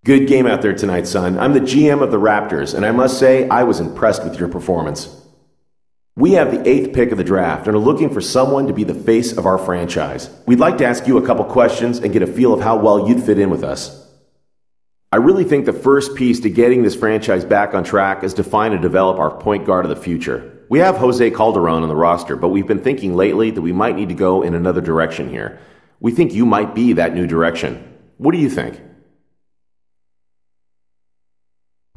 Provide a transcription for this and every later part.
Good game out there tonight, son. I'm the GM of the Raptors, and I must say I was impressed with your performance. We have the 8th pick of the draft and are looking for someone to be the face of our franchise. We'd like to ask you a couple questions and get a feel of how well you'd fit in with us. I really think the first piece to getting this franchise back on track is to find and develop our point guard of the future. We have Jose Calderon on the roster, but we've been thinking lately that we might need to go in another direction here. We think you might be that new direction. What do you think?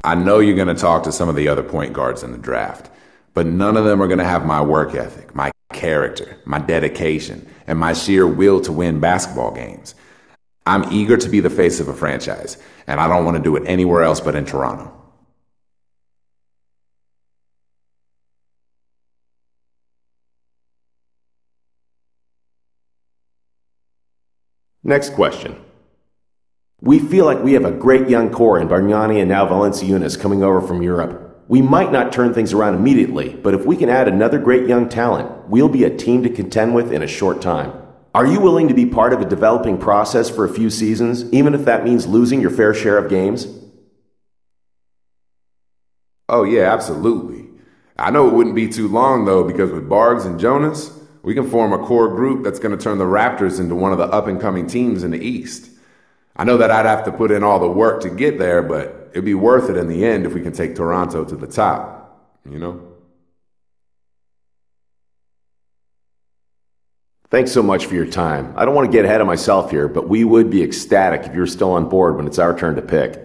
I know you're going to talk to some of the other point guards in the draft, but none of them are going to have my work ethic, my character, my dedication, and my sheer will to win basketball games. I'm eager to be the face of a franchise, and I don't want to do it anywhere else but in Toronto. Next question. We feel like we have a great young core in Bargnani and now Valanciunas coming over from Europe. We might not turn things around immediately, but if we can add another great young talent, we'll be a team to contend with in a short time. Are you willing to be part of a developing process for a few seasons, even if that means losing your fair share of games? Oh yeah, absolutely. I know it wouldn't be too long though, because with Bargs and Jonas, we can form a core group that's going to turn the Raptors into one of the up-and-coming teams in the East. I know that I'd have to put in all the work to get there, but it'd be worth it in the end if we can take Toronto to the top, you know? Thanks so much for your time. I don't want to get ahead of myself here, but we would be ecstatic if you're still on board when it's our turn to pick.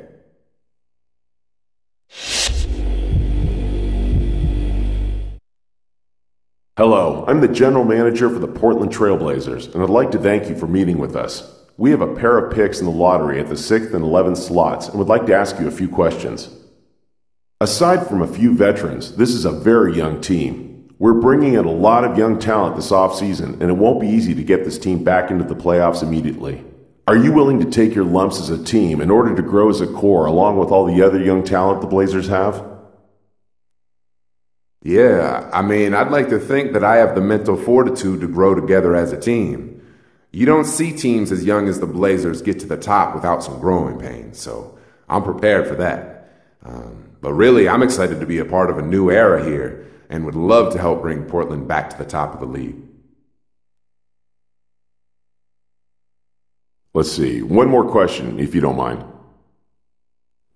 Hello, I'm the general manager for the Portland Trail Blazers, and I'd like to thank you for meeting with us. We have a pair of picks in the lottery at the 6th and 11th slots and would like to ask you a few questions. Aside from a few veterans, this is a very young team. We're bringing in a lot of young talent this offseason, and it won't be easy to get this team back into the playoffs immediately. Are you willing to take your lumps as a team in order to grow as a core along with all the other young talent the Blazers have? Yeah, I'd like to think that I have the mental fortitude to grow together as a team. You don't see teams as young as the Blazers get to the top without some growing pains, so I'm prepared for that. But really, I'm excited to be a part of a new era here and would love to help bring Portland back to the top of the league. Let's see, one more question, if you don't mind.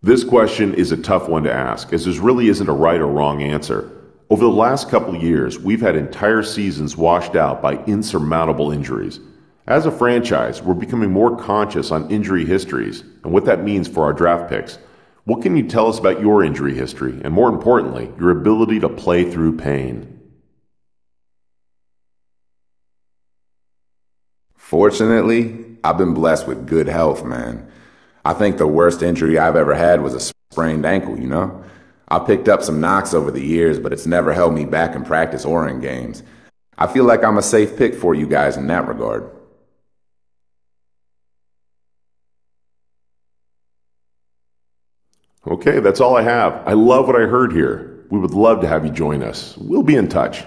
This question is a tough one to ask, as there really isn't a right or wrong answer. Over the last couple of years, we've had entire seasons washed out by insurmountable injuries. As a franchise, we're becoming more conscious on injury histories and what that means for our draft picks. What can you tell us about your injury history and, more importantly, your ability to play through pain? Fortunately, I've been blessed with good health, man. I think the worst injury I've ever had was a sprained ankle, you know? I picked up some knocks over the years, but it's never held me back in practice or in games. I feel like I'm a safe pick for you guys in that regard. Okay, that's all I have. I love what I heard here. We would love to have you join us. We'll be in touch.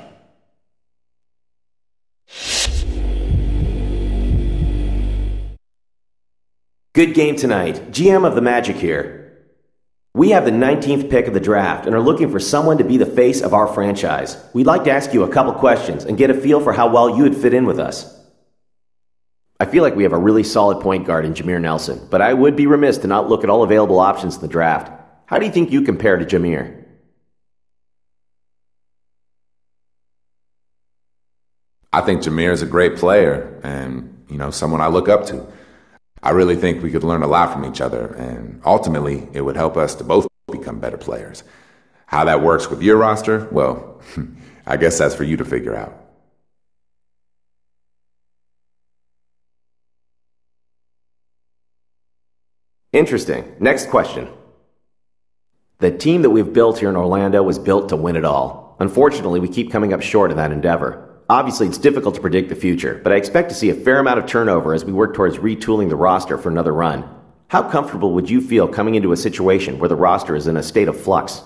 Good game tonight. GM of the Magic here. We have the 19th pick of the draft and are looking for someone to be the face of our franchise. We'd like to ask you a couple questions and get a feel for how well you would fit in with us. I feel like we have a really solid point guard in Jameer Nelson, but I would be remiss to not look at all available options in the draft. How do you think you compare to Jameer? I think Jameer is a great player and, someone I look up to. I really think we could learn a lot from each other, and ultimately, it would help us to both become better players. How that works with your roster, well, I guess that's for you to figure out. Interesting. Next question. The team that we've built here in Orlando was built to win it all. Unfortunately, we keep coming up short in that endeavor. Obviously, it's difficult to predict the future, but I expect to see a fair amount of turnover as we work towards retooling the roster for another run. How comfortable would you feel coming into a situation where the roster is in a state of flux?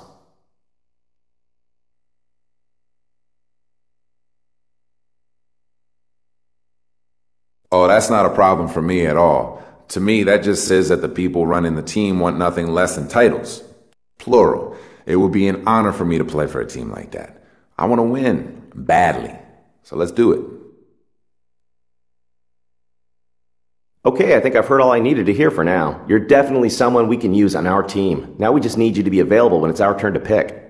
Oh, that's not a problem for me at all. To me, that just says that the people running the team want nothing less than titles. Plural. It would be an honor for me to play for a team like that. I want to win. Badly. So let's do it. Okay, I think I've heard all I needed to hear for now. You're definitely someone we can use on our team. Now we just need you to be available when it's our turn to pick.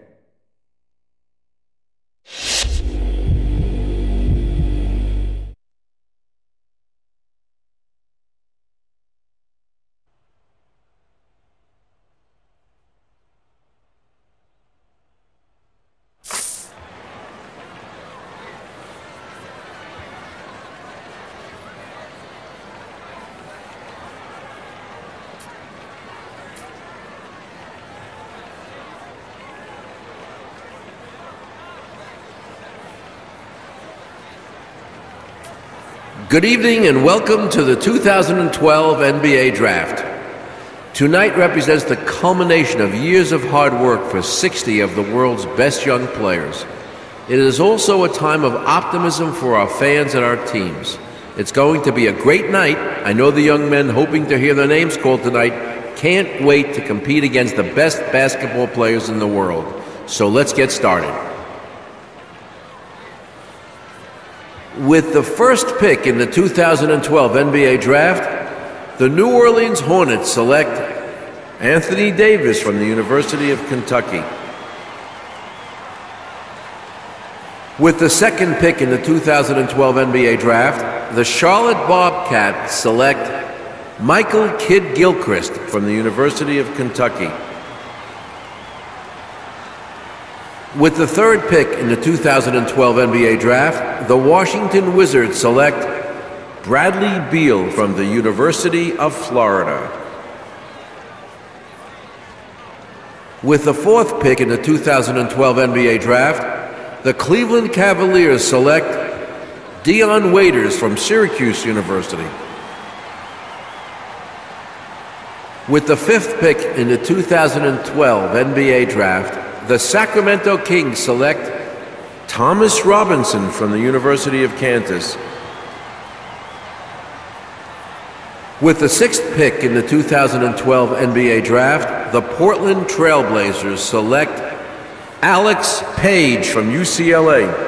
Good evening and welcome to the 2012 NBA Draft. Tonight represents the culmination of years of hard work for 60 of the world's best young players. It is also a time of optimism for our fans and our teams. It's going to be a great night. I know the young men hoping to hear their names called tonight can't wait to compete against the best basketball players in the world. So let's get started. With the first pick in the 2012 NBA Draft, the New Orleans Hornets select Anthony Davis from the University of Kentucky. With the second pick in the 2012 NBA Draft, the Charlotte Bobcats select Michael Kidd-Gilchrist from the University of Kentucky. With the third pick in the 2012 NBA Draft, the Washington Wizards select Bradley Beal from the University of Florida. With the fourth pick in the 2012 NBA Draft, the Cleveland Cavaliers select Dion Waiters from Syracuse University. With the fifth pick in the 2012 NBA Draft, the Sacramento Kings select Thomas Robinson from the University of Kansas. With the sixth pick in the 2012 NBA Draft, the Portland Trail Blazers select Alex Page from UCLA.